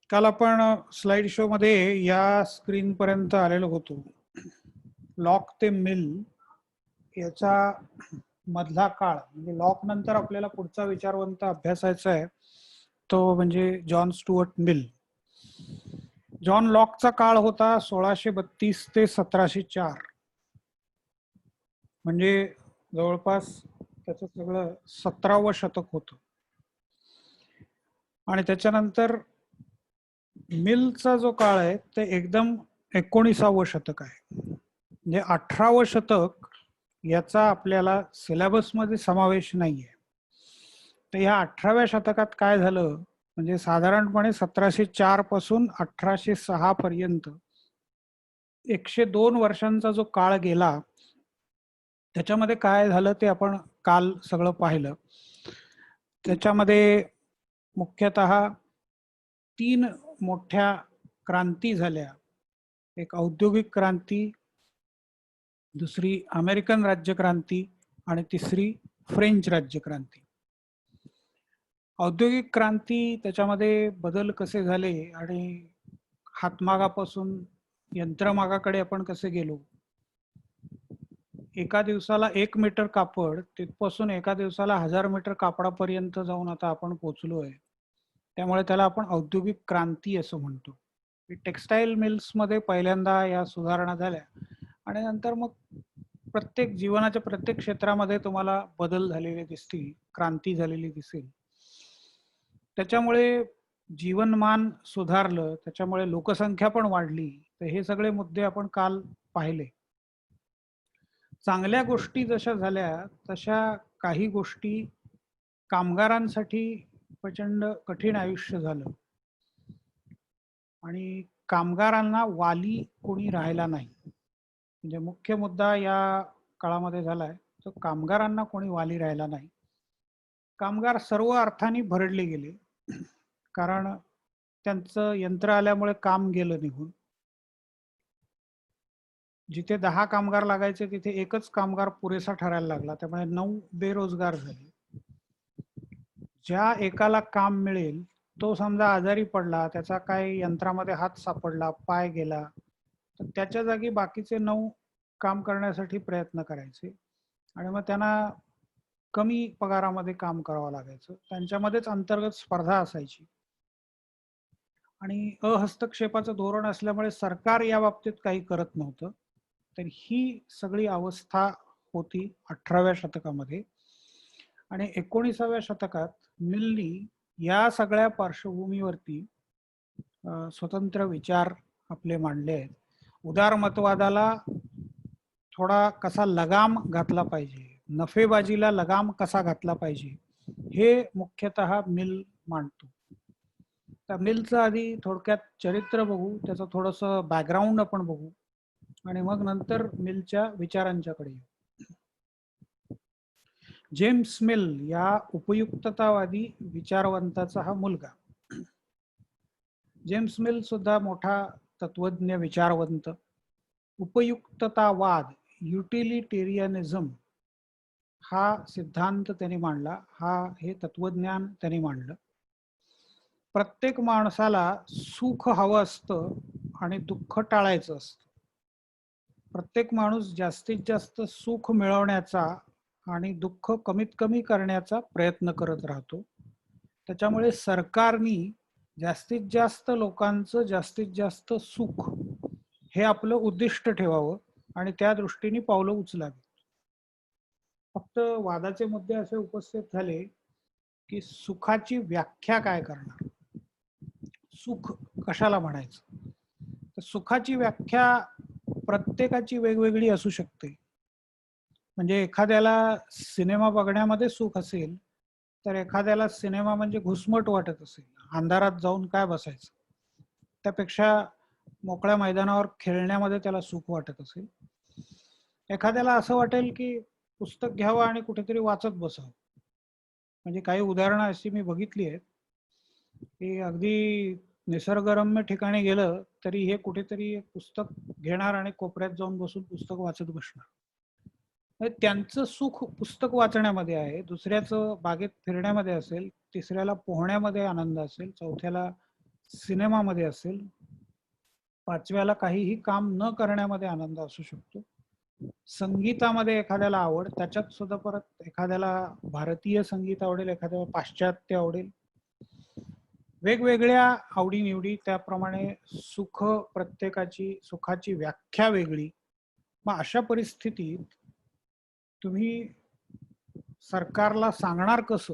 काल आपण slide show मध्ये या स्क्रीन पर्यंत आलेलो होतो. लॉक ते मिल याचा मधला काळ म्हणजे लॉक नंतर आपल्याला पुढचा विचारवंत अभ्यासायचा आहे, तो म्हणजे जॉन स्टुअर्ट मिल. जॉन लॉकचा काळ होता 1632 ते 1704, म्हणजे जवळपास त्याचं सगळं 17वं शतक होतं. आणि त्याच्यानंतर मिलचा जो काळ आहे ते एकदम 19वं शतक आहे. म्हणजे 18वं शतक याचा आपल्याला सिलेबस मध्ये समावेश नाहीये. तर या 18व्या शतकात काय झालं म्हणजे साधारणपणे 1704 पासून 1806 पर्यंत 102 वर्षांचा जो काळ गेला, त्याच्यामध्ये काय झालं ते आपण काल सगळं पाहिलं. त्याच्यामध्ये मुख्यतः 3 मोठ्या क्रांती झाल्या. एक औद्योगिक क्रांती, दुसरी अमेरिकन राज्यक्रांती आणि तिसरी फ्रेंच राज्यक्रांती. औद्योगिक क्रांती त्याच्यामध्ये बदल कसे झाले आणि हातमागापासून यंत्रमागाकडे आपण कसे गेलो. एका दिवसाला 1 मीटर कापड तिथपासून एका दिवसाला 1000 मीटर कापडापर्यंत जाऊन आता आपण पोहोचलोय. त्यामुळे त्याला आपण औद्योगिक क्रांती असं म्हणतो. टेक्सटाईल मिल्स मध्ये पहिल्यांदा या सुधारणा झाल्या आणि नंतर मग प्रत्येक जीवनाच्या प्रत्येक क्षेत्रामध्ये तुम्हाला बदल झालेले दिसतील, क्रांती झालेली दिसेल. त्याच्यामुळे जीवनमान सुधारलं, त्याच्यामुळे लोकसंख्या पण वाढली. तर हे सगळे मुद्दे आपण काल पाहिले. चांगल्या गोष्टी जशा झाल्या तशा काही गोष्टी कामगारांसाठी प्रचंड कठीण आयुष्य झालं आणि कामगारांना वाली कोणी राहिला नाही. म्हणजे मुख्य मुद्दा या काळामध्ये झालाय तो कामगारांना कोणी वाली राहिला नाही. कामगार सर्व अर्थाने भरडले गेले, कारण त्यांचं यंत्र आल्यामुळे काम गेलं निघून. जिथे 10 कामगार लागायचे तिथे एकच कामगार पुरेसा ठरायला लागला, त्यामुळे 9 बेरोजगार झाले. ज्या एकाला काम मिळेल तो समजा आजारी पडला, त्याचा काही यंत्रामध्ये हात सापडला, पाय गेला, तर त्याच्या जागी बाकीचे 9 काम करण्यासाठी प्रयत्न करायचे आणि मग त्यांना कमी पगारामध्ये काम करावं लागायचं. त्यांच्यामध्येच अंतर्गत स्पर्धा असायची आणि अहस्तक्षेपाचं धोरण असल्यामुळे सरकार या बाबतीत काही करत नव्हतं. तर ही सगळी अवस्था होती 18व्या शतकामध्ये. आणि 19व्या शतकात मिलनी या सगळ्या पार्श्वभूमीवरती स्वतंत्र विचार आपले मांडले आहेत. उदारमतवादाला थोडा कसा लगाम घातला पाहिजे, नफेबाजीला लगाम कसा घातला पाहिजे, हे मुख्यतः मिल मांडतो. त्या मिलचं आधी थोडक्यात चरित्र बघू, त्याचं थोडंसं बॅकग्राऊंड आपण बघू आणि मग नंतर मिलच्या विचारांच्याकडे येऊ. जेम्स मिल या उपयुक्ततावादी विचारवंताचा हा मुलगा. जेम्स मिल सुद्धा मोठा तत्वज्ञ विचारवंत. उपयुक्ततावाद, युटिलिटेरियनिझम हा सिद्धांत त्यांनी मांडला, हे तत्वज्ञान त्यांनी मांडलं. प्रत्येक माणसाला सुख हवं असतं आणि दुःख टाळायचं असतं. प्रत्येक माणूस जास्तीत जास्त सुख मिळवण्याचा आणि दुःख कमीत कमी करण्याचा प्रयत्न करत राहतो. त्याच्यामुळे सरकारनी जास्तीत जास्त लोकांचं जास्तीत जास्त सुख हे आपलं उद्दिष्ट ठेवावं आणि त्या दृष्टीने पावलं उचलावी. फक्त वादाचे मुद्दे असे उपस्थित झाले की सुखाची व्याख्या काय करणार, सुख कशाला म्हणायचं. तर सुखाची व्याख्या प्रत्येकाची वेगवेगळी असू शकते. म्हणजे एखाद्याला सिनेमा बघण्यामध्ये सुख असेल तर एखाद्याला सिनेमा म्हणजे घुसमट वाटत असेल, अंधारात जाऊन काय बसायचं, त्यापेक्षा मोकळ्या मैदानावर खेळण्यामध्ये त्याला सुख वाटत असेल. एखाद्याला असं वाटेल की पुस्तक घ्यावं आणि कुठेतरी वाचत बसावं. म्हणजे काही उदाहरणं अशी मी बघितली आहेत की अगदी निसर्गरम्य ठिकाणी गेलं तरी हे कुठेतरी एक पुस्तक घेणार आणि कोपऱ्यात जाऊन बसून पुस्तक वाचत बसणार. त्यांचं सुख पुस्तक वाचण्यामध्ये आहे, दुसऱ्याचं बागेत फिरण्यामध्ये असेल, तिसऱ्याला पोहण्यामध्ये आनंद असेल, चौथ्याला सिनेमामध्ये असेल, पाचव्याला काहीही काम न करण्यामध्ये आनंद असू शकतो, संगीतामध्ये एखाद्याला आवड, त्याच्यात सुद्धा परत एखाद्याला भारतीय संगीत आवडेल, एखाद्याला पाश्चात्य आवडेल, वेगवेगळ्या आवडीनिवडी, त्याप्रमाणे सुख, प्रत्येकाची सुखाची व्याख्या वेगळी. मग अशा परिस्थितीत तुम्ही सरकारला सांगणार कसं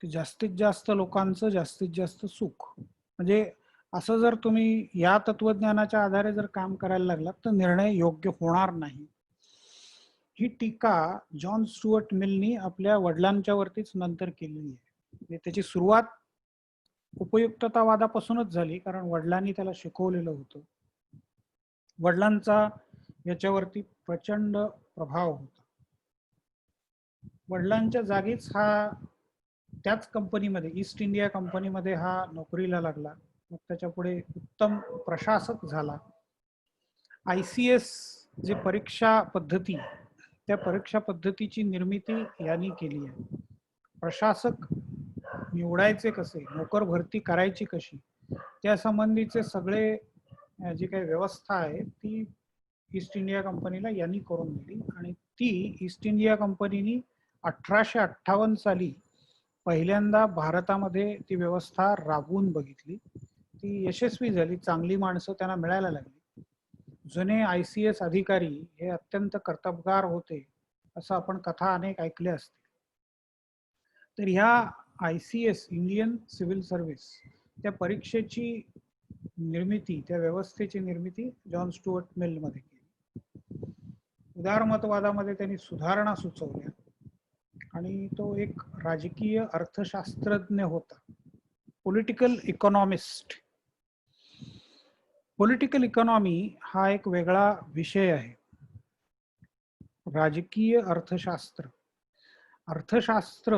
की जास्तीत जास्त लोकांचं जास्तीत जास्त सुख? म्हणजे असं जर तुम्ही या तत्वज्ञानाच्या आधारे जर काम करायला लागलात तर निर्णय योग्य होणार नाही. ही टीका जॉन स्टुअर्ट मिलनी आपल्या वडिलांच्या वरतीच नंतर केलेली आहे. त्याची सुरुवात उपयुक्ततावादापासूनच झाली, कारण वडिलांनी त्याला शिकवलेलं होतं. वडिलांचा याच्यावरती प्रचंड प्रभाव होता. वडिलांच्या जागीच हा त्याच कंपनीमध्ये, ईस्ट इंडिया कंपनीमध्ये हा नोकरीला लागला. मग त्याच्या पुढे उत्तम प्रशासक झाला. ICS जी परीक्षा पद्धती, त्या परीक्षा पद्धतीची निर्मिती यांनी केली आहे. प्रशासक निवडायचे कसे, नोकर भरती करायची कशी, त्या संबंधीचे सगळे जी काही व्यवस्था आहे ती ईस्ट इंडिया कंपनीला यांनी करून दिली. आणि ती ईस्ट इंडिया कंपनीनी 1858 साली पहिल्यांदा भारतामध्ये ती व्यवस्था राबवून बघितली. ती यशस्वी झाली, चांगली माणसं त्यांना मिळायला लागली. जुने ICS अधिकारी हे अत्यंत कर्तबगार होते असं आपण कथा अनेक ऐकल्या असतील. तर ह्या ICS, इंडियन सिव्हिल सर्व्हिस, त्या परीक्षेची निर्मिती, त्या व्यवस्थेची निर्मिती जॉन स्टुअर्ट मिल मध्ये केली. उदारमतवादामध्ये त्यांनी सुधारणा सुचवल्या आणि तो एक राजकीय अर्थशास्त्रज्ञ होता, पॉलिटिकल इकॉनॉमिस्ट. पॉलिटिकल इकॉनॉमी हा एक वेगळा विषय आहे. राजकीय अर्थशास्त्र, अर्थशास्त्र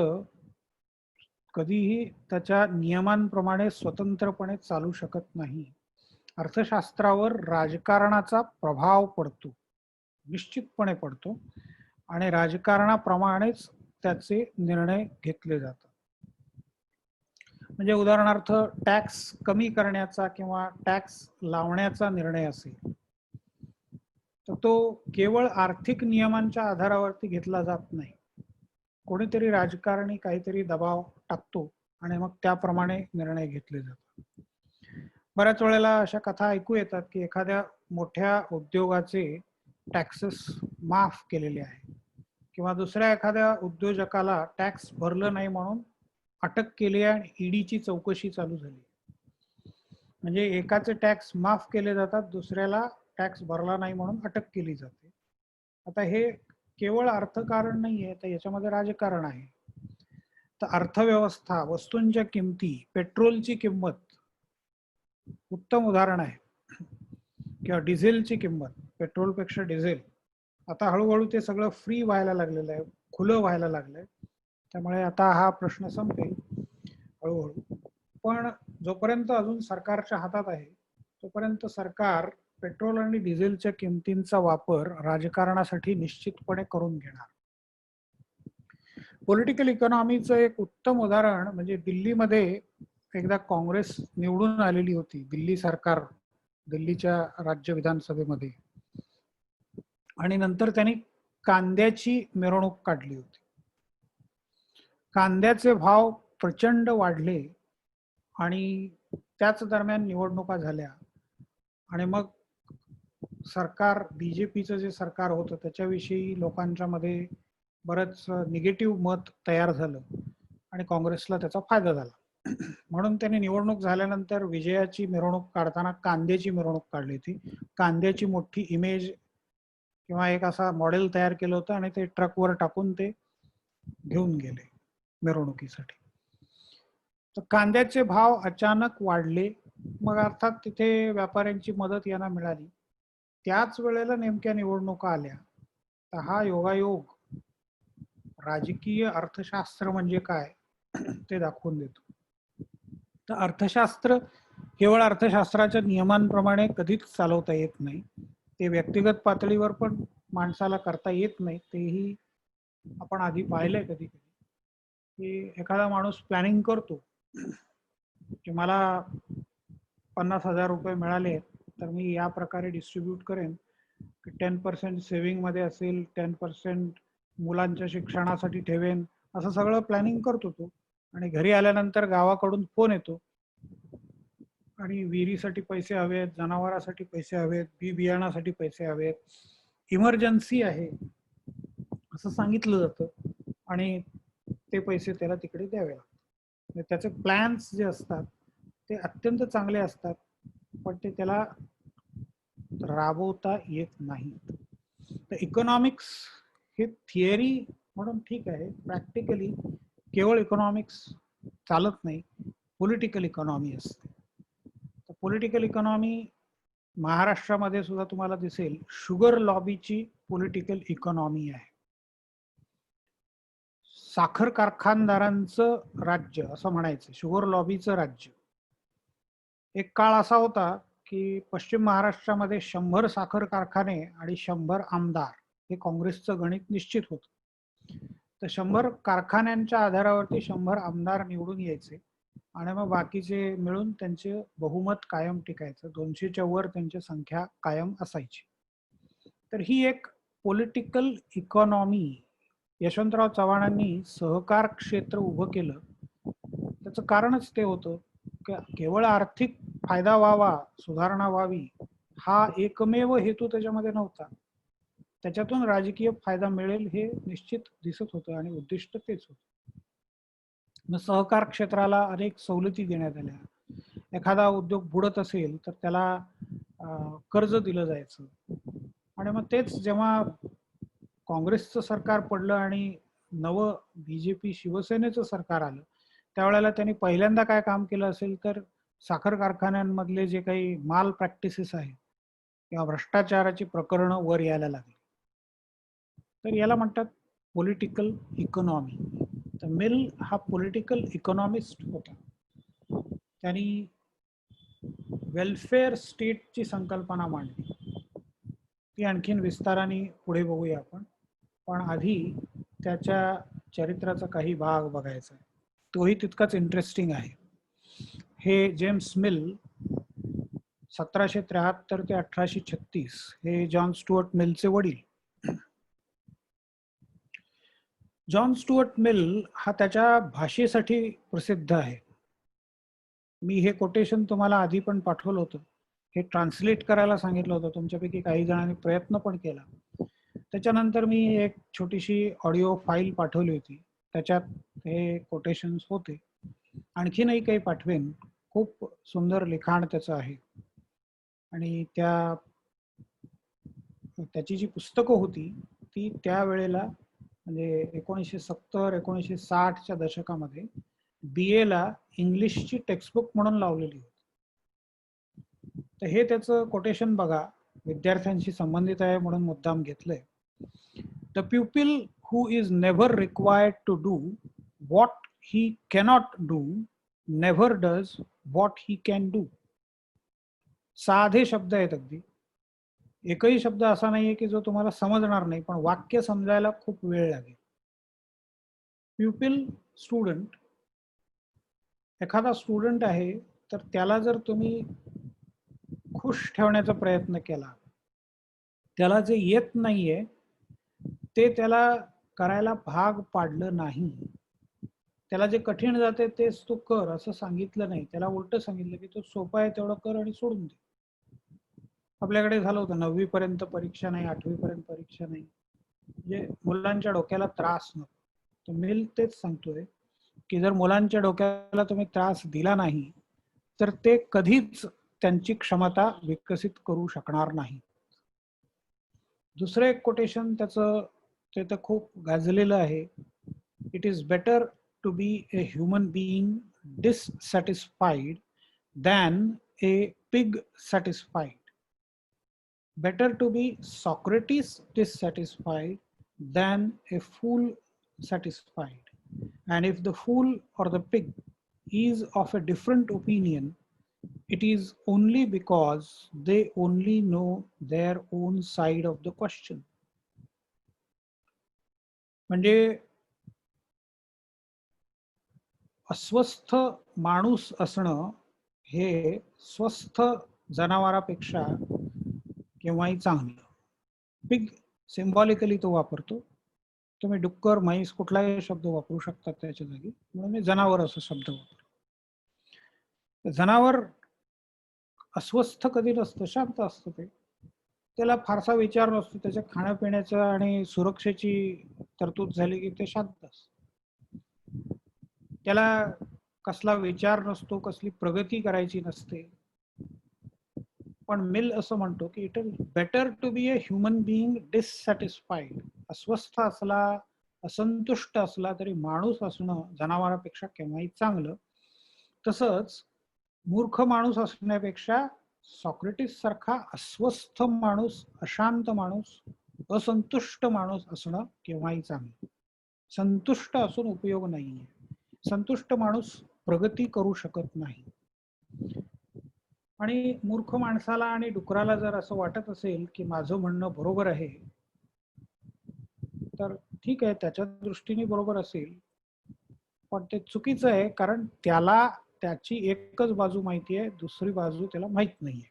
कधीही त्याच्या नियमांप्रमाणे स्वतंत्रपणे चालू शकत नाही. अर्थशास्त्रावर राजकारणाचा प्रभाव पडतो, निश्चितपणे पडतो, आणि राजकारणाप्रमाणेच त्याचे निर्णय घेतले जातात. म्हणजे उदाहरणार्थ टॅक्स कमी करण्याचा किंवा टॅक्स लावण्याचा निर्णय असेल तर तो केवळ आर्थिक नियमांच्या आधारावरती घेतला जात नाही. कोणीतरी राजकारणी काहीतरी दबाव टाकतो आणि मग त्याप्रमाणे निर्णय घेतले जातात. बऱ्याच वेळेला अशा कथा ऐकू येतात की एखाद्या मोठ्या उद्योगाचे टॅक्सेस माफ केलेले आहे, किंवा दुसऱ्या एखाद्या उद्योजकाला टॅक्स भरलं नाही म्हणून अटक केली आणि ईडीची चौकशी चालू झाली. म्हणजे एकाचे टॅक्स माफ केले जातात, दुसऱ्याला टॅक्स भरला नाही म्हणून अटक केली जाते. आता हे केवळ अर्थकारण नाही आहे, तर याच्यामध्ये राजकारण आहे. तर अर्थव्यवस्था, वस्तूंच्या किमती, पेट्रोलची किंमत उत्तम उदाहरण आहे, किंवा डिझेलची किंमत, पेट्रोलपेक्षा डिझेल. आता हळूहळू ते सगळं फ्री व्हायला लागलेलं आहे, खुलं व्हायला लागलंय. त्यामुळे आता हा प्रश्न संपेल हळूहळू. पण जोपर्यंत अजून सरकारच्या हातात आहे तोपर्यंत सरकार पेट्रोल आणि डिझेलच्या किमतींचा वापर राजकारणासाठी निश्चितपणे करून घेणार. पॉलिटिकल इकॉनॉमीचं एक उत्तम उदाहरण म्हणजे दिल्लीमध्ये एकदा काँग्रेस निवडून आलेली होती, दिल्ली सरकार, दिल्लीच्या राज्य विधानसभेमध्ये, आणि नंतर त्यांनी कांद्याची मिरवणूक काढली होती. कांद्याचे भाव प्रचंड वाढले आणि त्याच दरम्यान निवडणुका झाल्या, आणि मग सरकार, BJPचं जे सरकार होतं त्याच्याविषयी लोकांच्या मध्ये बरंच निगेटिव्ह मत तयार झालं आणि काँग्रेसला त्याचा फायदा झाला. म्हणून त्यांनी निवडणूक झाल्यानंतर विजयाची मिरवणूक काढताना कांद्याची मिरवणूक काढली होती. कांद्याची मोठी इमेज किंवा एक असा मॉडेल तयार केलं होतं आणि ते ट्रकवर टाकून ते घेऊन गेले मिरवणुकीसाठी. तर कांद्याचे भाव अचानक वाढले. मग अर्थात तिथे व्यापाऱ्यांची मदत यांना मिळाली. त्याच वेळेला नेमक्या निवडणुका आल्या. तर हा योगायोग राजकीय अर्थशास्त्र म्हणजे काय ते दाखवून देतो. तर अर्थशास्त्र केवळ अर्थशास्त्राच्या नियमांप्रमाणे कधीच चालवता येत नाही. ते व्यक्तिगत पातळीवर पण माणसाला करता येत नाही. तेही आपण आधी पाहिलंय कधी कधी, की एखादा माणूस प्लॅनिंग करतो की मला 50,000 रुपये मिळाले तर मी या प्रकारे डिस्ट्रीब्यूट करेन की 10% सेव्हिंग मध्ये असेल, 10% मुलांच्या शिक्षणासाठी ठेवेन, असं सगळं प्लॅनिंग करतो तो. आणि घरी आल्यानंतर गावाकडून फोन येतो आणि विहिरीसाठी पैसे हवेत, जनावरांसाठी पैसे हवेत, बी बियाणासाठी पैसे हवेत, इमर्जन्सी आहे असं सांगितलं जातं आणि ते पैसे त्याला तिकडे द्यावे लागतात. त्याचे प्लॅन्स जे असतात ते अत्यंत चांगले असतात, पण ते त्याला राबवता येत नाही. तर इकॉनॉमिक्स हे थिअरी म्हणून ठीक आहे, प्रॅक्टिकली केवळ इकॉनॉमिक्स चालत नाही, पॉलिटिकल इकॉनॉमी असते. तर पॉलिटिकल इकॉनॉमी महाराष्ट्रामध्ये सुद्धा तुम्हाला दिसेल, शुगर लॉबीची पॉलिटिकल इकॉनॉमी आहे. साखर कारखानदारांचं राज्य असं म्हणायचं, शुगर लॉबीचं राज्य. एक काळ असा होता की पश्चिम महाराष्ट्रामध्ये 100 साखर कारखाने आणि 100 आमदार हे काँग्रेसचं गणित निश्चित होतं. तर 100 कारखान्यांच्या आधारावरती 100 आमदार निवडून यायचे आणि मग बाकीचे मिळून त्यांचे बहुमत कायम टिकायचं, 200च्या वर त्यांची संख्या कायम असायची. तर ही एक पॉलिटिकल इकॉनॉमी यशवंतराव चव्हाणांनी सहकार क्षेत्र उभं केलं. त्याचं कारणच ते होतं की केवळ आर्थिक फायदा व्हावा, सुधारणा व्हावी हा एकमेव हेतू त्याच्यामध्ये नव्हता. त्याच्यातून राजकीय फायदा मिळेल हे निश्चित दिसत होतं आणि उद्दिष्ट तेच होतं. मग सहकार क्षेत्राला अनेक सवलती देण्यात आल्या. एखादा उद्योग बुडत असेल तर त्याला कर्ज दिलं जायचं. आणि मग तेच जेव्हा काँग्रेसचं सरकार पडलं आणि नवं बीजेपी शिवसेनेचं सरकार आलं, त्यावेळेला त्यांनी पहिल्यांदा काय काम केलं असेल तर साखर कारखान्यांमधले जे काही माल प्रॅक्टिसेस आहेत किंवा भ्रष्टाचाराची प्रकरणं वर यायला लागली. तर याला म्हणतात पॉलिटिकल इकॉनॉमी. तर मिल हा पॉलिटिकल इकॉनॉमिस्ट होता. त्यांनी वेलफेअर स्टेटची संकल्पना मांडली. ती आणखीन विस्ताराने पुढे बघूया आपण, पण आधी त्याच्या चरित्राचा काही भाग बघायचा आहे. तोही तितकाच इंटरेस्टिंग आहे. हे जेम्स मिल 1773 ते 1836 हे जॉन स्टुअर्ट मिलचे वडील. जॉन स्टुअर्ट मिल हा त्याच्या भाषेसाठी प्रसिद्ध आहे. मी हे कोटेशन तुम्हाला आधी पण पाठवलं होतं. हे ट्रान्सलेट करायला सांगितलं होतं, तुमच्यापैकी काही जणांनी प्रयत्न पण केला. त्याच्यानंतर मी एक छोटीशी ऑडिओ फाईल पाठवली होती, त्याच्यात हे कोटेशन्स होते. आणखीनही काही पाठवेन. खूप सुंदर लिखाण त्याचं आहे. आणि त्याची जी पुस्तकं होती ती त्यावेळेला म्हणजे 1970-1960च्या दशकामध्ये BA ला इंग्लिशची टेक्स्टबुक म्हणून लावलेली होती. तर हे त्याचं कोटेशन बघा, विद्यार्थ्यांशी संबंधित आहे म्हणून मुद्दाम घेतलंय. The pupil who is never required to do what he cannot do never does what he can do. साधे शब्द आहेत अगदी. एकही शब्द असा नाहीये की जो तुम्हाला समजणार नाही, पण वाक्य समजायला खूप वेळ लागेल. प्युपिल स्टुडंट, एखादा स्टुडंट आहे तर त्याला जर तुम्ही खुश ठेवण्याचा प्रयत्न केला, त्याला जे येत नाहीये ते त्याला करायला भाग पाडलं नाही, त्याला जे कठीण जाते तेच तू कर असं सांगितलं नाही, त्याला उलट सांगितलं की तो सोपं आहे तेवढं कर आणि सोडून दे. आपल्याकडे झालं होतं 9वी पर्यंत परीक्षा नाही, 8वी पर्यंत परीक्षा नाही, म्हणजे मुलांच्या डोक्याला त्रास नको. तर मिल तेच सांगतोय की जर मुलांच्या डोक्याला तुम्ही त्रास दिला नाही तर ते कधीच त्यांची क्षमता विकसित करू शकणार नाही. दुसरं एक कोटेशन त्याचं ते तर खूप गाजलेलं आहे. It is better to be a human being dissatisfied than a pig satisfied. Better to be Socrates dissatisfied than a fool satisfied. And if the fool or the pig is of a different opinion, it is only because they only know their own side of the question. म्हणजे अस्वस्थ माणूस असणं हे स्वस्थ जनावरापेक्षा केव्हाही चांगलं. Pig symbolically तो वापरतो. तुम्ही डुक्कर, म्हैस कुठलाही शब्द वापरू शकता त्याच्या जागी, म्हणून मी जनावर असा शब्द वापरतो. जनावर अस्वस्थ कधी नसतं, शांत असतं. ते त्याला फारसा विचार नसतो. त्याच्या खाण्यापिण्याचा आणि सुरक्षेची तरतूद झाली की ते शांत असतं. त्याला कसला विचार नसतो, कसली प्रगती करायची नसते. पण मिल असं म्हणतो की it is better to be a human being dissatisfied. अस्वस्थ असला, असंतुष्ट असला तरी माणूस असणं जनावरापेक्षा केव्हाही चांगलं. तसंच मूर्ख माणूस असण्यापेक्षा सॉक्रेटिस सारखा अस्वस्थ माणूस, अशांत माणूस, असंतुष्ट माणूस असणं केव्हाही चांगलं. संतुष्ट असून उपयोग नाहीये. संतुष्ट माणूस प्रगती करू शकत नाही. आणि मूर्ख माणसाला आणि डुकराला जर असं वाटत असेल की माझं म्हणणं बरोबर आहे, तर ठीक आहे, त्याच्या दृष्टीने बरोबर असेल, पण ते चुकीचं आहे. कारण त्याला त्याची एकच बाजू माहिती आहे, दुसरी बाजू त्याला माहित नाहीये.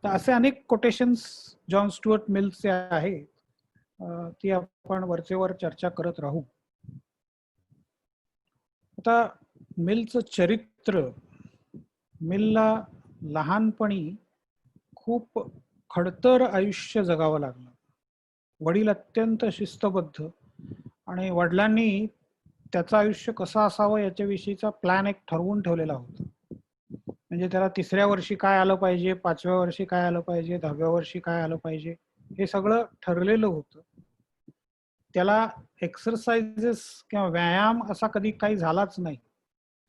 तर असे अनेक कोटेशन्स जॉन स्टुअर्ट मिल्सचे आहे. ती आपण वरचेवर चर्चा करत राहू. आता मिलचं चरित्र, मिलला लहानपणी खूप खडतर आयुष्य जगावं लागलं. वडील अत्यंत शिस्तबद्ध, आणि वडिलांनी त्याचं आयुष्य कसं असावं याच्याविषयीचा प्लॅन एक ठरवून ठेवलेला होता. म्हणजे त्याला 3ऱ्या वर्षी काय आलं पाहिजे, 5व्या वर्षी काय आलं पाहिजे, 10व्या वर्षी काय आलं पाहिजे, हे सगळं ठरलेलं होतं. त्याला एक्सरसाइजेस किंवा व्यायाम असा कधी काही झालाच नाही.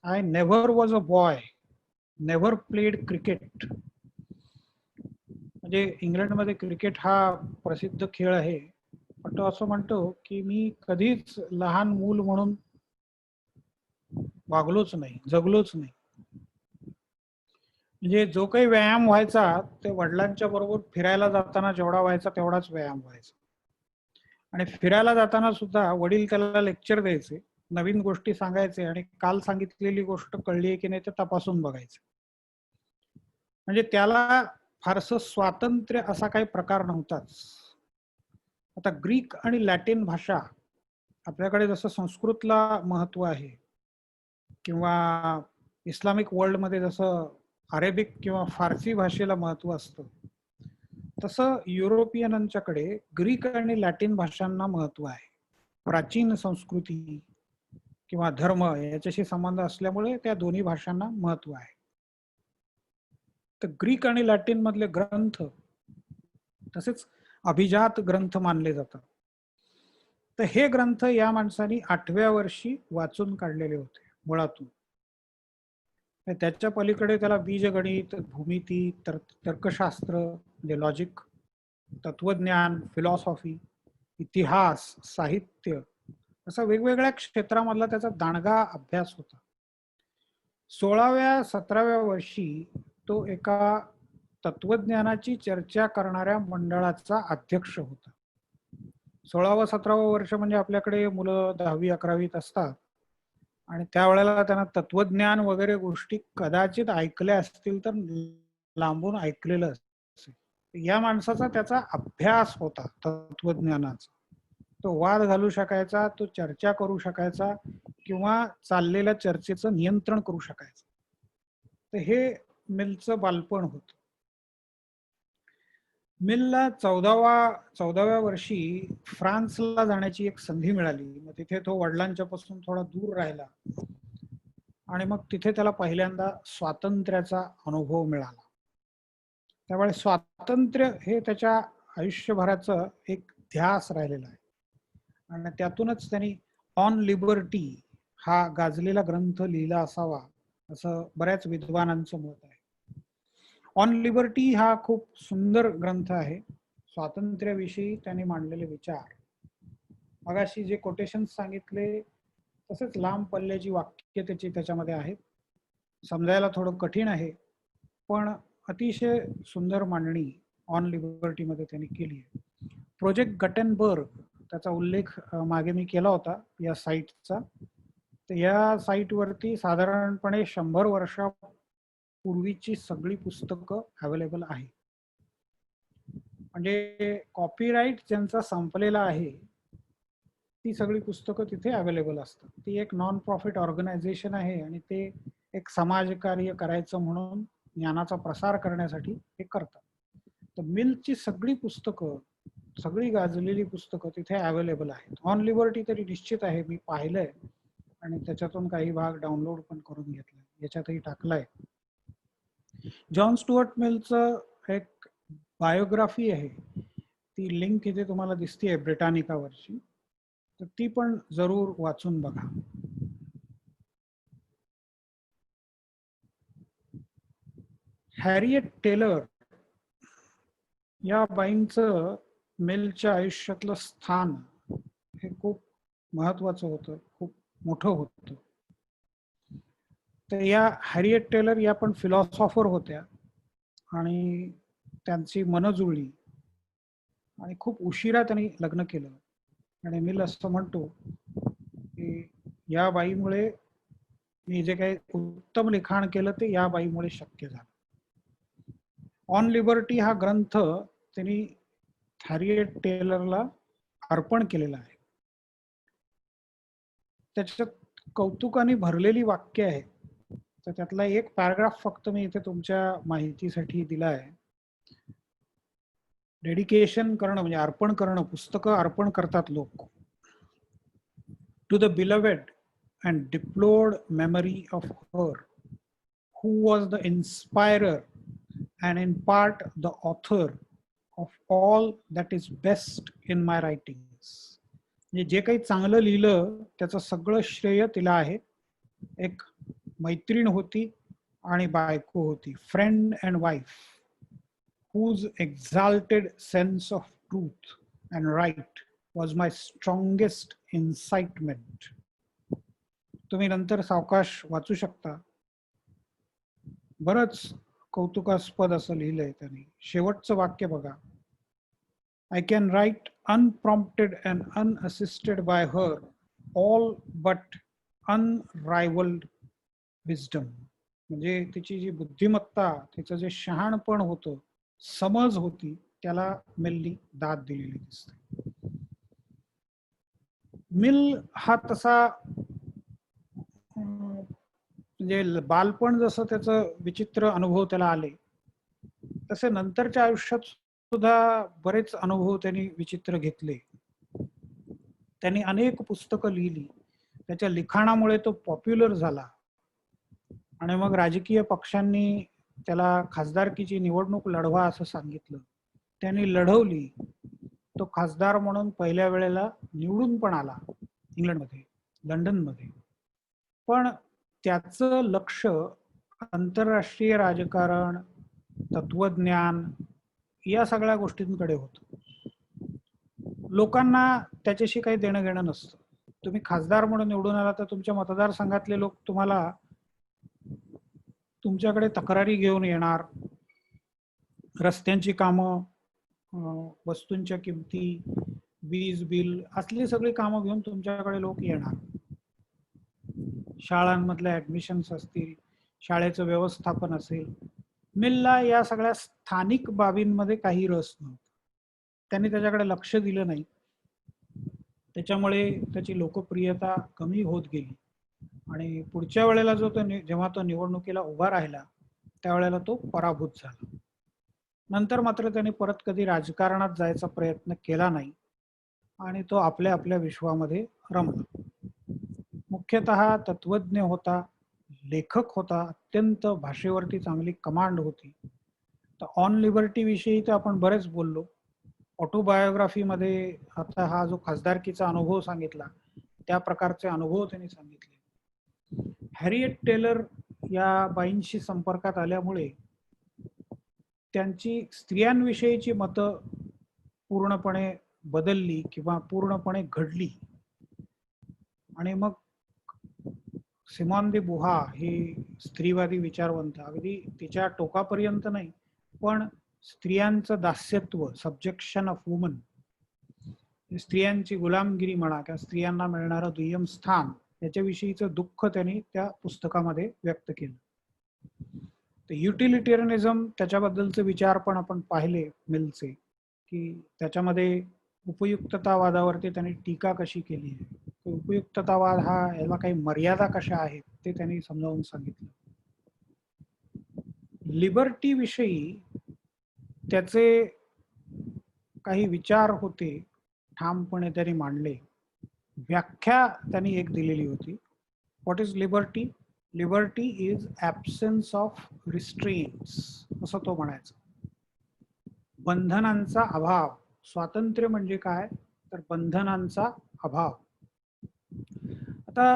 I never was a boy, never played cricket. म्हणजे इंग्लंडमध्ये क्रिकेट हा प्रसिद्ध खेळ आहे, पण तो असं म्हणतो की मी कधीच लहान मूल म्हणून वागलोच नाही, जगलोच नाही. म्हणजे जो काही व्यायाम व्हायचा ते वडिलांच्या बरोबर फिरायला जाताना जेवढा व्हायचा तेवढाच व्यायाम व्हायचा. आणि फिरायला जाताना सुद्धा वडील त्याला लेक्चर द्यायचे, नवीन गोष्टी सांगायचे, आणि काल सांगितलेली गोष्ट कळली आहे की नाही ते तपासून बघायचे. म्हणजे त्याला फारसं स्वातंत्र्य असा काही प्रकार नव्हताच. आता ग्रीक आणि लॅटिन भाषा, आपल्याकडे जसं संस्कृतला महत्व आहे किंवा इस्लामिक वर्ल्डमध्ये जसं अरेबिक किंवा फारसी भाषेला महत्व असतं, तसं युरोपियनांच्याकडे ग्रीक आणि लॅटिन भाषांना महत्व आहे. प्राचीन संस्कृती किंवा धर्म याच्याशी संबंध असल्यामुळे त्या दोन्ही भाषांना महत्व आहे. तर ग्रीक आणि लॅटिन मधले ग्रंथ तसेच अभिजात ग्रंथ मानले जातात. तर हे ग्रंथ या माणसाने 8व्या वर्षी वाचून काढलेले होते मुळातून. त्याच्या पलीकडे त्याला बीजगणित, भूमिती, तर्कशास्त्र म्हणजे लॉजिक, तत्वज्ञान, फिलॉसॉफी, इतिहास, साहित्य, असा वेगवेगळ्या क्षेत्रामधला त्याचा दांडगा अभ्यास होता. 16व्या-17व्या वर्षी तो एका तत्वज्ञानाची चर्चा करणाऱ्या मंडळाचा अध्यक्ष होता. 16वं-17वं वर्ष म्हणजे आपल्याकडे मुलं 10वी-11वीत असतात, आणि त्यावेळेला त्यांना तत्वज्ञान वगैरे गोष्टी कदाचित ऐकल्या असतील तर लांबून ऐकलेलं असेल. या माणसाचा त्याचा अभ्यास होता तत्वज्ञानाचा. तो वाद घालू शकायचा, तो चर्चा करू शकायचा, किंवा चाललेल्या चर्चेचं नियंत्रण करू शकायचं. तर हे मिलचं बालपण होतं. मिलला 14व्या वर्षी फ्रान्सला जाण्याची एक संधी मिळाली. मग तिथे तो वडिलांच्या पासून थोडा दूर राहिला, आणि मग तिथे त्याला पहिल्यांदा स्वातंत्र्याचा अनुभव मिळाला. त्यामुळे स्वातंत्र्य हे त्याच्या आयुष्यभराचं एक ध्यास राहिलेला आहे. आणि त्यातूनच त्यांनी ऑन लिबर्टी हा गाजलेला ग्रंथ लिहिला असावा, असं बऱ्याच विद्वानांचं मत आहे. ऑन लिबर्टी हा खूप सुंदर ग्रंथ आहे. स्वातंत्र्याविषयी त्यांनी मांडलेले विचार, मगाशी जे कोटेशन सांगितले तसेच लांब पल्ल्याची वाक्य त्याच्यामध्ये आहेत. समजायला थोडं कठीण आहे, पण अतिशय सुंदर मांडणी ऑन लिबर्टी मध्ये त्यांनी केली आहे. प्रोजेक्ट गटेनबर्ग, त्याचा उल्लेख मागे मी केला होता या साईटचा. तर या साईटवरती साधारणपणे 100 पूर्वीची सगळी पुस्तकं अवेलेबल आहे. म्हणजे कॉपीराईट ज्यांचा संपलेला आहे ती सगळी पुस्तकं तिथे अवेलेबल असतात. ती एक नॉन प्रॉफिट ऑर्गनायझेशन आहे आणि ते एक समाजकार्य करायचं म्हणून ज्ञानाचा प्रसार करण्यासाठी हे करतात. तर मिलची सगळी पुस्तकं, सगळी गाजलेली पुस्तकं तिथे अवेलेबल आहेत. ऑन लिबर्टी तरी निश्चित आहे, मी पाहिलंय आणि त्याच्यातून काही भाग डाउनलोड पण करून घेतलाय, याच्यातही टाकलाय. जॉन स्टुअर्ट मिलचं एक बायोग्राफी आहे, ती लिंक इथे तुम्हाला दिसतेय ब्रिटानिकावरची, तर ती पण जरूर वाचून बघा. हॅरिएट टेलर या बाईंचं मिलच्या आयुष्यातलं स्थान हे खूप महत्वाचं होतं, खूप मोठं होतं. तर या हॅरिएट टेलर या पण फिलॉसॉफर होत्या आणि त्यांची मन जुळली आणि खूप उशिरा त्यांनी लग्न केलं. आणि मिल असं म्हणतो की या बाईमुळे मी जे काही उत्तम लिखाण केलं ते या बाईमुळे शक्य झालं. ऑन लिबर्टी हा ग्रंथ त्यांनी हॅरिएट टेलरला अर्पण केलेला आहे. त्याच्यात कौतुकाने भरलेली वाक्य आहे. तर त्यातला एक पॅराग्राफ फक्त मी इथे तुमच्या माहितीसाठी दिला आहे. डेडिकेशन करणं म्हणजे अर्पण करणं, पुस्तकं अर्पण करतात लोक. To the beloved and deplored memory of her who was the inspirer and in part the author of all that is best in my writings. म्हणजे जे काही चांगलं लिहिलं त्याचं सगळं श्रेय तिला आहे. एक मैत्रीण होती आणि बायको होती, friend and wife, whose exalted sense of truth and right was my strongest incitement. तुम्ही नंतर सावकाश वाचू शकता. बरंच कौतुकास्पद असं लिहिलंय त्यांनी. शेवटचं वाक्य बघा. I can write unprompted and unassisted by her all but unrivaled wisdom. म्हणजे तिची जी बुद्धिमत्ता, तिचं जे शहाणपण होतं, समज होती, त्याला मिलनी दाद दिलेली दिसते. मिल हा तसा म्हणजे बालपण जसं त्याचं विचित्र अनुभव त्याला आले, तसे नंतरच्या आयुष्यात सुद्धा बरेच अनुभव त्यांनी विचित्र घेतले. त्यांनी अनेक पुस्तकं लिहिली. त्याच्या लिखाणामुळे तो पॉप्युलर झाला आणि मग राजकीय पक्षांनी त्याला खासदारकीची निवडणूक लढवा असं सांगितलं. त्यांनी लढवली. तो खासदार म्हणून पहिल्या वेळेला निवडून पण आला इंग्लंडमध्ये, लंडनमध्ये. पण त्याचं लक्ष आंतरराष्ट्रीय राजकारण, तत्वज्ञान या सगळ्या गोष्टींकडे होतं. लोकांना त्याच्याशी काही देणं घेणं नसतं. तुम्ही खासदार म्हणून निवडून आला तर तुमच्या मतदारसंघातले लोक तुम्हाला तुमच्याकडे तक्रारी घेऊन येणार, रस्त्यांची कामं, वस्तूंच्या किमती, वीज बिल असली सगळी कामं घेऊन तुमच्याकडे लोक येणार. शाळांमधल्या ऍडमिशन्स असतील, शाळेचं व्यवस्थापन असेल. मिलला या सगळ्या स्थानिक बाबींमध्ये काही रस नव्हता. त्यांनी त्याच्याकडे लक्ष दिलं नाही. त्याच्यामुळे त्याची लोकप्रियता कमी होत गेली आणि पुढच्या वेळेला जेव्हा तो निवडणुकीला उभा राहिला त्यावेळेला तो पराभूत झाला. नंतर मात्र त्याने परत कधी राजकारणात जायचा प्रयत्न केला नाही आणि तो आपल्या आपल्या विश्वामध्ये रमला. मुख्यतः तत्वज्ञ होता, लेखक होता, अत्यंत भाषेवरती चांगली कमांड होती. तर ऑन लिबर्टी विषयी तर आपण बरेच बोललो. ऑटोबायोग्राफीमध्ये आता हा जो खासदारकीचा अनुभव सांगितला त्या प्रकारचे अनुभव त्यांनी सांगितले. हॅरिएट टेलर या बाईंशी संपर्कात आल्यामुळे त्यांची स्त्रियांविषयीची मतं पूर्णपणे बदलली किंवा पूर्णपणे घडली. आणि मग सिमॉन दे बुहा ही स्त्रीवादी विचारवंत, अगदी तिच्या टोकापर्यंत नाही पण स्त्रियांचं दास्यत्व, सब्जेक्शन ऑफ वुमन, स्त्रियांची गुलामगिरी म्हणा किंवा स्त्रियांना मिळणारं दुय्यम स्थान, याच्याविषयीचं दुःख त्यांनी त्या पुस्तकामध्ये व्यक्त केलं. तर युटिलिटेरियनिझम त्याच्याबद्दलचे विचार पण आपण पाहिले मिलचे, की त्याच्यामध्ये उपयुक्ततावादावरती त्यांनी टीका कशी केली आहे. उपयुक्ततावाद हा याला काही मर्यादा कशा आहेत ते त्यांनी समजावून सांगितलं. लिबर्टी विषयी त्याचे काही विचार होते, ठामपणे त्यांनी मांडले. व्याख्या त्यांनी एक दिलेली होती. What is liberty? Liberty is absence of restraints, असं तो म्हणायचा. बंधनांचा अभाव. स्वातंत्र्य म्हणजे काय? तर बंधनांचा अभाव. आता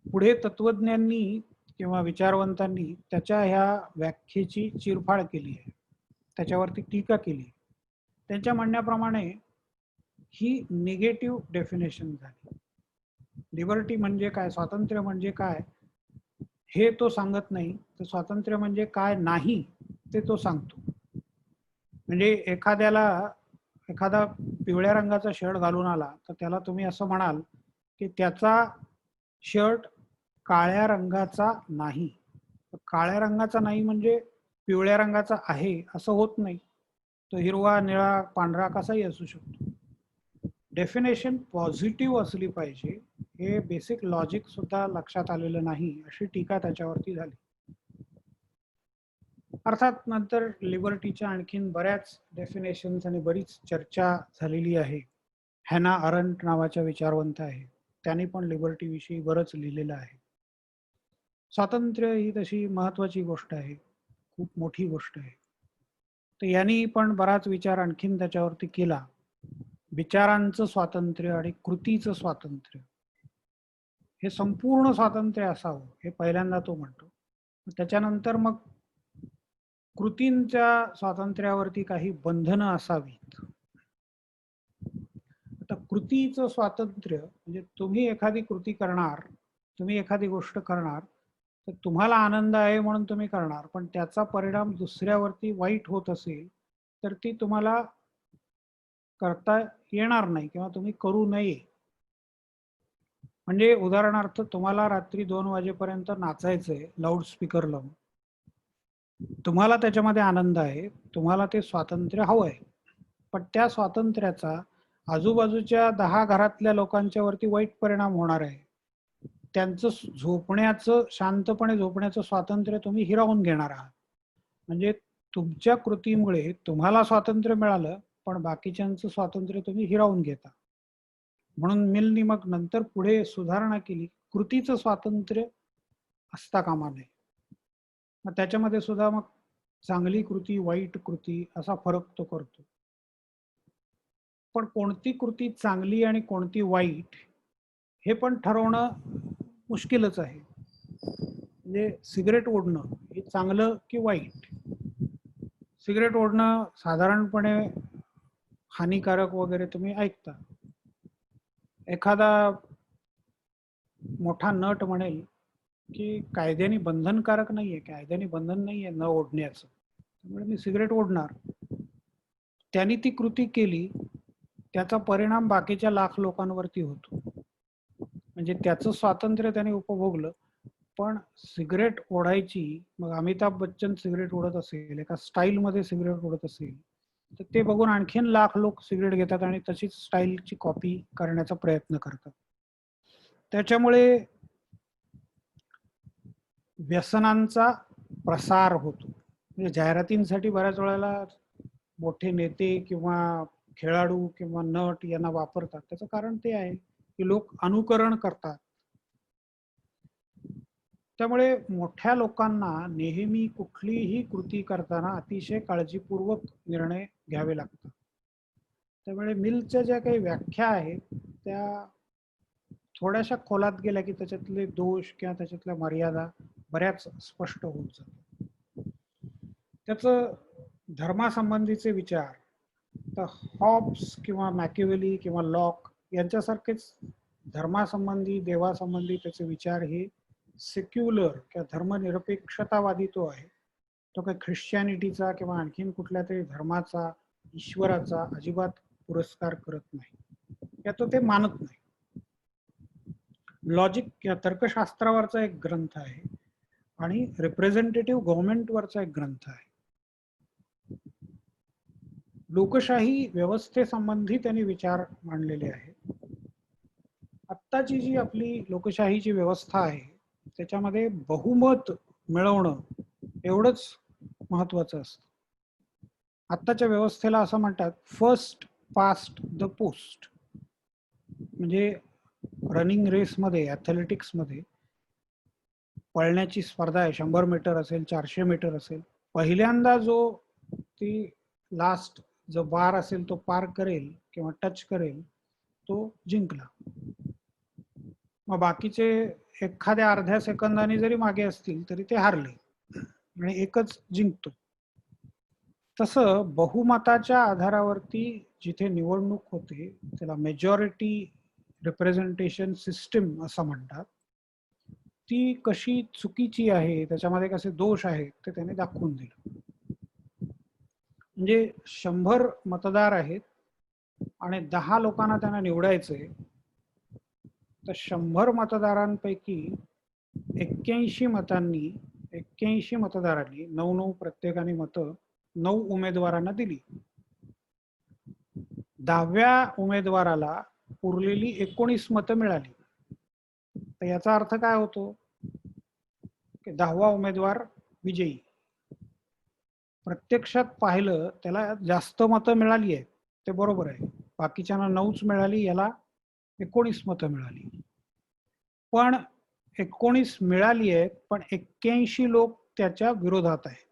पुढे तत्वज्ञांनी किंवा विचारवंतांनी त्याच्या ह्या व्याख्येची चिरफाड केली आहे, त्याच्यावरती टीका केली. त्यांच्या म्हणण्याप्रमाणे ही निगेटिव्ह डेफिनेशन झाली. लिबर्टी म्हणजे काय, स्वातंत्र्य म्हणजे काय हे तो सांगत नाही, तर स्वातंत्र्य म्हणजे काय नाही ते तो सांगतो. म्हणजे एखादा पिवळ्या रंगाचा शर्ट घालून आला तर त्याला तुम्ही असं म्हणाल की त्याचा शर्ट काळ्या रंगाचा नाही. काळ्या रंगाचा नाही म्हणजे पिवळ्या रंगाचा आहे असं होत नाही. तो हिरवा, निळा, पांढरा कसाही असू शकतो. डेफिनेशन पॉझिटिव्ह असली पाहिजे, हे बेसिक लॉजिक सुद्धा लक्षात आलेलं नाही, अशी टीका त्याच्यावरती झाली. अर्थात नंतर लिबर्टीच्या आणखीन बऱ्याच डेफिनेशन्स आणि बरीच चर्चा झालेली आहे. हॅना अरंट नावाच्या विचारवंत आहे, त्यांनी पण लिबर्टी विषयी बरंच लिहिलेलं आहे. स्वातंत्र्य ही तशी महत्वाची गोष्ट आहे, खूप मोठी गोष्ट आहे. तर यांनी पण बराच विचार आणखीन त्याच्यावरती केला. विचारांचं स्वातंत्र्य आणि कृतीचं स्वातंत्र्य हे संपूर्ण स्वातंत्र्य असावं, हे पहिल्यांदा तो म्हणतो. त्याच्यानंतर मग कृतींच्या स्वातंत्र्यावरती काही बंधनं असावीत. आता कृतीचं स्वातंत्र्य म्हणजे तुम्ही एखादी कृती करणार, तुम्ही एखादी गोष्ट करणार, तर तुम्हाला आनंद आहे म्हणून तुम्ही करणार, पण त्याचा परिणाम दुसऱ्यावरती वाईट होत असेल तर ती तुम्हाला करता येणार नाही किंवा तुम्ही करू नये. म्हणजे उदाहरणार्थ तुम्हाला रात्री 2 वाजेपर्यंत नाचायचंय लाऊडस्पीकर लावून, तुम्हाला त्याच्यामध्ये आनंद आहे, तुम्हाला ते स्वातंत्र्य हवंय, पण त्या स्वातंत्र्याचा आजूबाजूच्या 10 घरातल्या लोकांच्या वरती वाईट परिणाम होणार आहे. त्यांचं झोपण्याचं, शांतपणे झोपण्याचं स्वातंत्र्य तुम्ही हिरावून घेणार आहात. म्हणजे तुमच्या कृतीमुळे तुम्हाला स्वातंत्र्य मिळालं, पण बाकीच्यांचं स्वातंत्र्य तुम्ही हिरावून घेता. म्हणून मिलनी मग नंतर पुढे सुधारणा केली, कृतीचं स्वातंत्र्य असता कामा नये. मग त्याच्यामध्ये सुद्धा मग चांगली कृती, वाईट कृती असा फरक तो करतो. पण कोणती कृती चांगली आणि कोणती वाईट हे पण ठरवणं मुश्किलच आहे. म्हणजे सिगरेट ओढणं हे चांगलं की वाईट? सिगरेट ओढणं साधारणपणे हानिकारक वगैरे तुम्ही ऐकता. एखादा मोठा नट म्हणेल की कायद्याने बंधनकारक नाहीये, कायद्याने बंधन नाहीये न ओढण्याचं, त्यामुळे मी सिगरेट ओढणार. त्यांनी ती कृती केली, त्याचा परिणाम बाकीच्या लाख लोकांवरती होतो. म्हणजे त्याचं स्वातंत्र्य त्याने उपभोगलं, पण सिगरेट ओढायची, मग अमिताभ बच्चन सिगरेट ओढत असेल, एका स्टाईलमध्ये सिगरेट ओढत असेल, तर ते बघून आणखीन लाख लोक सिगरेट घेतात आणि तशीच स्टाईलची कॉपी करण्याचा प्रयत्न करतात. त्याच्यामुळे व्यसनांचा प्रसार होतो. म्हणजे जाहिरातींसाठी बऱ्याच वेळेला मोठे नेते किंवा खेळाडू किंवा नट यांना वापरतात. त्याचं कारण ते आहे की लोक अनुकरण करतात. त्यामुळे मोठ्या लोकांना नेहमी कुठलीही कृती करताना अतिशय काळजीपूर्वक निर्णय घ्यावे लागतात. त्यामुळे मिलच्या ज्या काही व्याख्या आहेत त्या थोड्याशा खोलात गेल्या की त्याच्यातले दोष किंवा त्याच्यातल्या मर्यादा बऱ्याच स्पष्ट होत जातात. त्याचं धर्मासंबंधीचे विचार तर हॉब्स किंवा मॅकिवेली किंवा लॉक यांच्यासारखेच धर्मासंबंधी, देवासंबंधी त्याचे विचार हे सेक्युलर किंवा धर्मनिरपेक्षतावादी तो आहे. तो काही ख्रिश्चॅनिटीचा किंवा आणखीन कुठल्या तरी धर्माचा, ईश्वराचा अजिबात पुरस्कार करत नाही, या तो ते मानत नाही. लॉजिक किंवा तर्कशास्त्रावरचा एक ग्रंथ आहे आणि रिप्रेझेंटेटिव्ह गव्हर्नमेंटवरचा एक ग्रंथ आहे. लोकशाही व्यवस्थेसंबंधी त्यांनी विचार मांडलेले आहेत. आत्ताची जी आपली लोकशाहीची व्यवस्था आहे त्याच्यामध्ये बहुमत मिळवणं एवढंच महत्वाचं असतं. आत्ताच्या व्यवस्थेला असं म्हणतात फर्स्ट पास्ट द पोस्ट. म्हणजे रनिंग रेसमध्ये, ॲथलेटिक्समध्ये पळण्याची स्पर्धा आहे, 100 मीटर असेल, 400 मीटर असेल, पहिल्यांदा जो ती लास्ट जो बार असेल तो पार करेल किंवा टच करेल तो जिंकला. मग बाकीचे एखाद्या अर्ध्या सेकंदाने जरी मागे असतील तरी ते हारले आणि एकच जिंकतो. तसं बहुमताच्या आधारावरती जिथे निवडणूक होते त्याला मेजॉरिटी रिप्रेझेंटेशन सिस्टीम असं म्हणतात. ती कशी चुकीची आहे, त्याच्यामध्ये कसे दोष आहेत ते त्यांनी दाखवून दिलं. म्हणजे 100 मतदार आहेत आणि 10 लोकांना त्यांना निवडायचंय, तर 100 मतदारांपैकी 81 मतदारांनी 9 प्रत्येकाने मतं 9 उमेदवारांना दिली. 10व्या उमेदवाराला उरलेली 19 मतं मिळाली. तर याचा अर्थ काय होतो की 10वा उमेदवार विजयी. प्रत्यक्षात पाहिलं त्याला जास्त मतं मिळाली आहेत, ते बरोबर आहे. बाकीच्यांना 9च मिळाली, याला 19 मतं मिळाली. पण 19 मिळाली आहेत, पण 81 लोक त्याच्या विरोधात आहेत.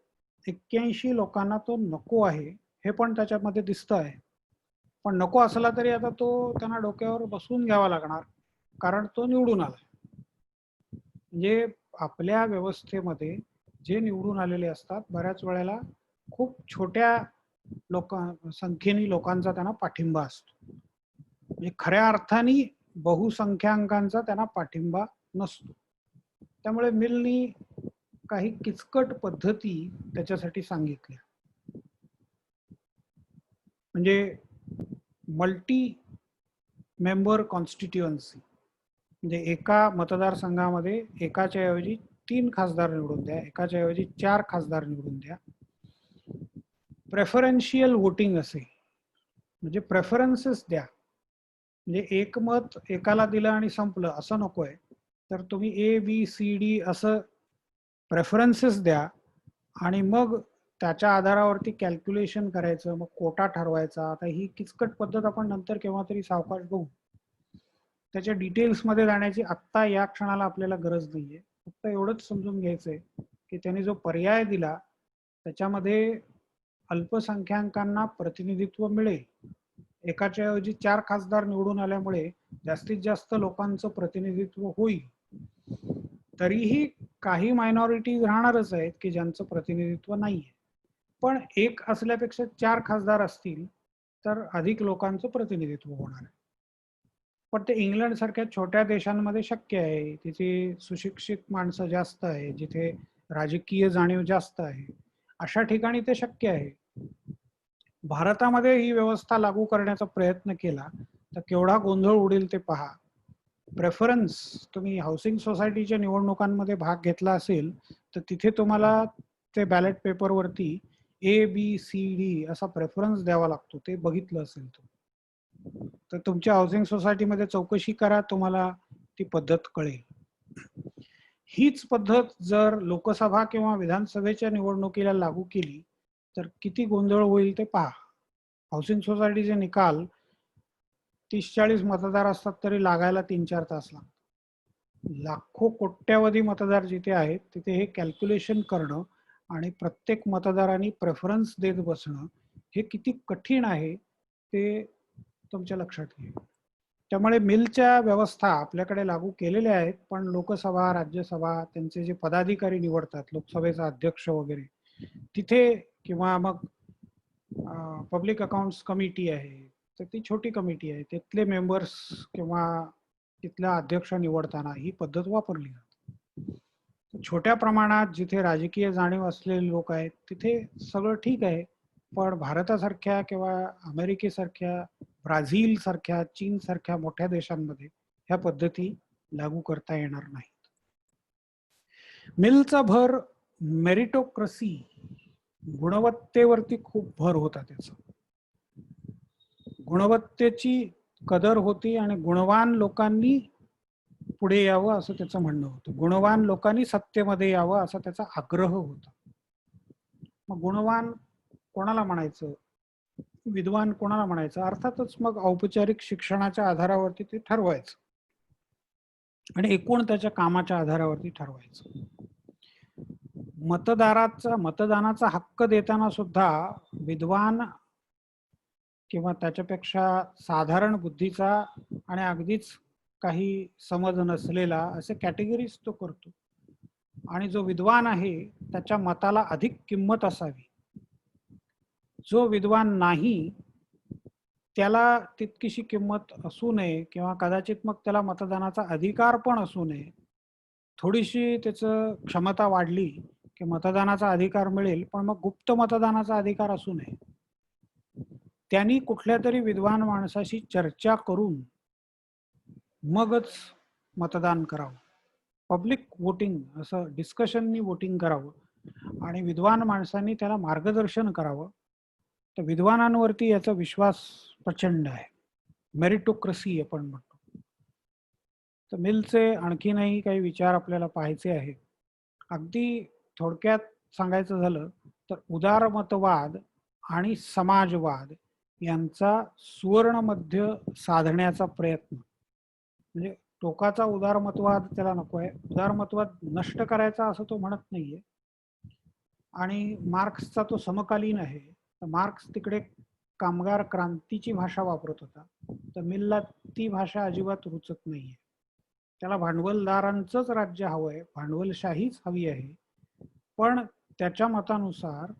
81 लोकांना तो नको आहे हे पण त्याच्यामध्ये दिसतं आहे. पण नको असला तरी आता तो त्यांना डोक्यावर बसवून घ्यावा लागणार, कारण तो निवडून आला. म्हणजे आपल्या व्यवस्थेमध्ये जे निवडून आलेले असतात बऱ्याच वेळेला खूप छोट्या संख्येने लोकांचा त्यांना पाठिंबा असतो. म्हणजे खऱ्या अर्थाने बहुसंख्याकांचा त्यांना पाठिंबा नसतो. त्यामुळे मिलनी काही किचकट पद्धती त्याच्यासाठी सांगितल्या. म्हणजे मल्टी मेंबर कॉन्स्टिट्युएन्सी, म्हणजे एका मतदारसंघामध्ये एकाच्या ऐवजी 3 खासदार निवडून द्या, एकाच्या ऐवजी 4 खासदार निवडून द्या. प्रेफरन्शियल वोटिंग असे, म्हणजे प्रेफरन्सेस द्या. म्हणजे एक मत एकाला दिलं आणि संपलं असं नकोय, तर तुम्ही ABCD असं प्रेफरन्सेस द्या आणि मग त्याच्या आधारावरती कॅल्क्युलेशन करायचं, मग कोटा ठरवायचा. आता ही किचकट पद्धत आपण नंतर केव्हा तरी सावकाश बघू. त्याच्या डिटेल्समध्ये जाण्याची आत्ता या क्षणाला आपल्याला गरज नाहीये. फक्त एवढंच समजून घ्यायचंय की त्यांनी जो पर्याय दिला त्याच्यामध्ये अल्पसंख्याकांना प्रतिनिधित्व मिळेल. एकाच्या ऐवजी 4 खासदार निवडून आल्यामुळे जास्तीत जास्त लोकांचं प्रतिनिधित्व होईल. तरीही काही मायनॉरिटीज राहणारच आहेत की ज्यांचं प्रतिनिधित्व नाहीये. पण एक असल्यापेक्षा 4 खासदार असतील तर अधिक लोकांचं प्रतिनिधित्व होणार आहे. पण ते इंग्लंड सारख्या छोट्या देशांमध्ये शक्य आहे. तिथे सुशिक्षित माणसं जास्त आहे, जिथे राजकीय जाणीव जास्त आहे, अशा ठिकाणी ते शक्य आहे. भारतामध्ये ही व्यवस्था लागू करण्याचा प्रयत्न केला तर केवढा गोंधळ उडेल ते पहा. प्रेफरन्स, तुम्ही हाऊसिंग सोसायटीच्या निवडणुकांमध्ये भाग घेतला असेल तर तिथे तुम्हाला ते बॅलेट पेपरवरती ABCD असा प्रेफरन्स द्यावा लागतो. ते बघितलं असेल तर तुमच्या हाऊसिंग सोसायटीमध्ये चौकशी करा, तुम्हाला ती पद्धत कळेल. हीच पद्धत जर लोकसभा किंवा विधानसभेच्या निवडणुकीला लागू केली तर किती गोंधळ होईल ते पहा. हाऊसिंग सोसायटीचे निकाल 30-40 मतदार असतात तरी लागायला 3-4 तास लागतात. लाखो कोट्यावधी मतदार जिथे आहेत तिथे हे कॅल्क्युलेशन करणं आणि प्रत्येक मतदारांनी प्रेफरन्स देत बसणं हे किती कठीण आहे ते तुमच्या लक्षात येईल. त्यामुळे मिलच्या व्यवस्था आपल्याकडे लागू केलेल्या आहेत, पण लोकसभा, राज्यसभा त्यांचे जे पदाधिकारी निवडतात, लोकसभेचा अध्यक्ष वगैरे, तिथे किंवा मग पब्लिक अकाउंट्स कमिटी आहे, तर ती छोटी कमिटी आहे, तिथले मेंबर्स किंवा तिथला अध्यक्ष निवडताना ही पद्धत वापरली जाते. छोट्या प्रमाणात जिथे राजकीय जाणीव असलेले लोक आहेत तिथे सगळं ठीक आहे. पण भारतासारख्या किंवा अमेरिकेसारख्या, ब्राझील सारख्या, चीन सारख्या मोठ्या देशांमध्ये ह्या पद्धती लागू करता येणार नाहीत. मिलचा भर मेरिटोक्रसी, गुणवत्तेवरती खूप भर होता. त्याचा गुणवत्तेची कदर होती आणि गुणवान लोकांनी पुढे यावं असं त्याचं म्हणणं होतं. गुणवान लोकांनी सत्तेमध्ये यावं असा त्याचा आग्रह होता. मग गुणवान कोणाला म्हणायचं, विद्वान कोणाला म्हणायचं, अर्थातच मग औपचारिक शिक्षणाच्या आधारावरती ते ठरवायचं आणि एकूण त्याच्या कामाच्या आधारावरती ठरवायचं. मतदानाचा हक्क देताना सुद्धा विद्वान किंवा त्याच्यापेक्षा साधारण बुद्धीचा आणि अगदीच काही समज नसलेला असे कॅटेगरीज तो करतो. आणि जो विद्वान आहे त्याच्या मताला अधिक किंमत असावी. जो विद्वान नाही त्याला तितकीशी किंमत असू नये किंवा कदाचित मग त्याला मतदानाचा अधिकार पण असू नये. थोडीशी त्याचं क्षमता वाढली की मतदानाचा अधिकार मिळेल, पण मग गुप्त मतदानाचा अधिकार असू नये. त्यांनी कुठल्या तरी विद्वान माणसाशी चर्चा करून मगच मतदान करावं. पब्लिक वोटिंग, असं डिस्कशननी वोटिंग करावं आणि विद्वान माणसांनी त्याला मार्गदर्शन करावं. तर विद्वानांवरती याचा विश्वास प्रचंड आहे. मेरिटोक्रसी आपण म्हणतो. तर मिलचे आणखीनही काही विचार आपल्याला पाहायचे आहेत. अगदी थोडक्यात सांगायचं झालं तर उदारमतवाद आणि समाजवाद यांचा सुवर्ण मध्य साधण्याचा प्रयत्न, म्हणजे टोकाचा उदारमतवाद त्याला नको आहे, उदारमतवाद नष्ट करायचा असं तो म्हणत नाहीये. आणि मार्क्सचा तो समकालीन आहे. तर मार्क्स तिकडे कामगार क्रांतीची भाषा वापरत होता, तर मिलला ती भाषा अजिबात रुचत नाहीये. त्याला भांडवलदारांचंच राज्य हवंय, भांडवलशाहीच हवी आहे. पण त्याच्या मतानुसार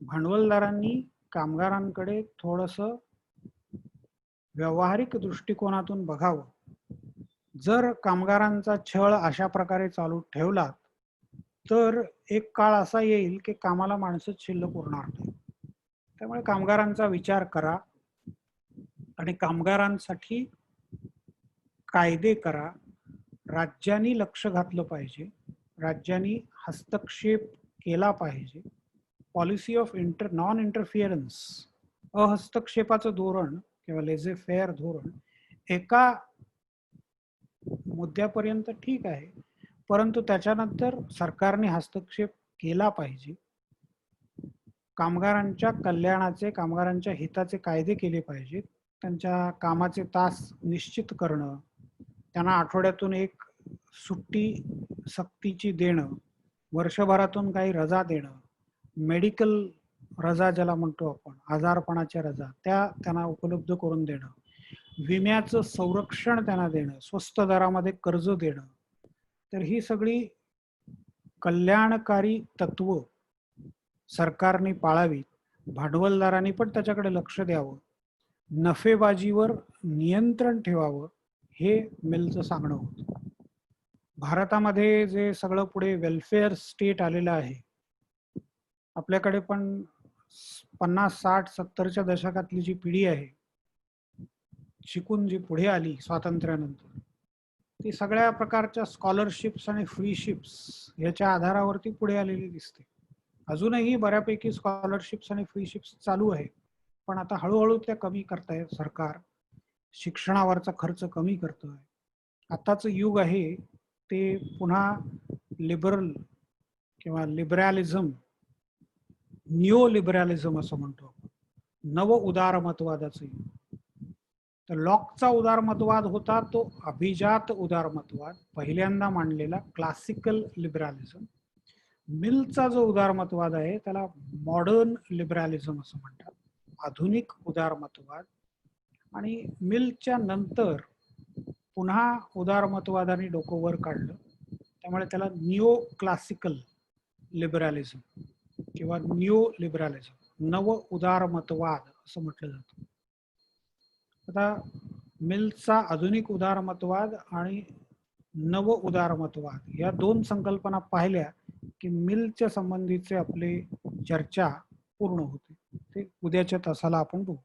भांडवलदारांनी कामगारांकडे थोडंसं व्यावहारिक दृष्टिकोनातून बघावं. जर कामगारांचा छळ अशा प्रकारे चालू ठेवला तर एक काळ असा येईल की कामाला माणसंच शिल्लक उरणार नाही. त्यामुळे कामगारांचा विचार करा आणि कामगारांसाठी कायदे करा. राज्यांनी लक्ष घातलं पाहिजे, राज्यांनी हस्तक्षेप केला पाहिजे. पॉलिसी ऑफ नॉन इंटरफिअरन्स, अहस्तक्षेपाचं धोरण किंवा लेझे फेअर धोरण एका मुद्द्यापर्यंत ठीक आहे, परंतु त्याच्यानंतर सरकारने हस्तक्षेप केला पाहिजे. कामगारांच्या कल्याणाचे, कामगारांच्या हिताचे कायदे केले पाहिजेत. त्यांच्या कामाचे तास निश्चित करणं, त्यांना आठवड्यातून एक सुट्टी सक्तीची देणं, वर्षभरातून काही रजा देणं, मेडिकल रजा ज्याला म्हणतो आपण, आजारपणाच्या रजा, त्या त्यांना उपलब्ध करून देणं, विम्याचं संरक्षण त्यांना देणं, स्वस्त दरामध्ये कर्ज देणं. तर ही सगळी कल्याणकारी तत्व सरकारने पाळावीत. भांडवलदारांनी पण त्याच्याकडे लक्ष द्यावं, नफेबाजीवर नियंत्रण ठेवावं, हे मिलचं सांगणं होतं. भारतामध्ये जे सगळं पुढे वेलफेअर स्टेट आलेलं आहे, आपल्याकडे पण 50, 60, 70च्या दशकातली जी पिढी आहे शिकून जी पुढे आली स्वातंत्र्यानंतर, ती सगळ्या प्रकारच्या स्कॉलरशिप्स आणि फ्रीशिप्स याच्या आधारावरती पुढे आलेली दिसते. अजूनही बऱ्यापैकी स्कॉलरशिप्स आणि फ्रीशिप्स चालू आहे, पण आता हळूहळू त्या कमी करताय. सरकार शिक्षणावरचा खर्च कमी करतोय. आताचं युग आहे ते पुन्हा लिबरल किंवा लिबरॅलिझम, न्यू लिबरॅलिझम असं म्हणतो आपण, नव उदारमतवादाचं युग. तर लॉकचा उदारमतवाद होता तो अभिजात उदारमतवाद, पहिल्यांदा मांडलेला क्लासिकल लिबरॅलिझम. मिलचा जो उदारमतवाद आहे त्याला मॉडर्न लिबरॅलिझम असं म्हणतात, आधुनिक उदारमतवाद. आणि मिलच्या नंतर पुन्हा उदारमतवादाने डोकं वर काढलं, त्यामुळे त्याला निओ क्लासिकल लिबरॅलिझम किंवा न्यू लिबरॅलिझम, नव उदारमतवाद असं म्हटलं जातं. आता मिलचा आधुनिक उदारमतवाद आणि नव उदारमतवाद या दोन संकल्पना पाहिल्या की मिलच्या संबंधीचे आपले चर्चा पूर्ण होते. ते उद्याच्या तासाला आपण बघू.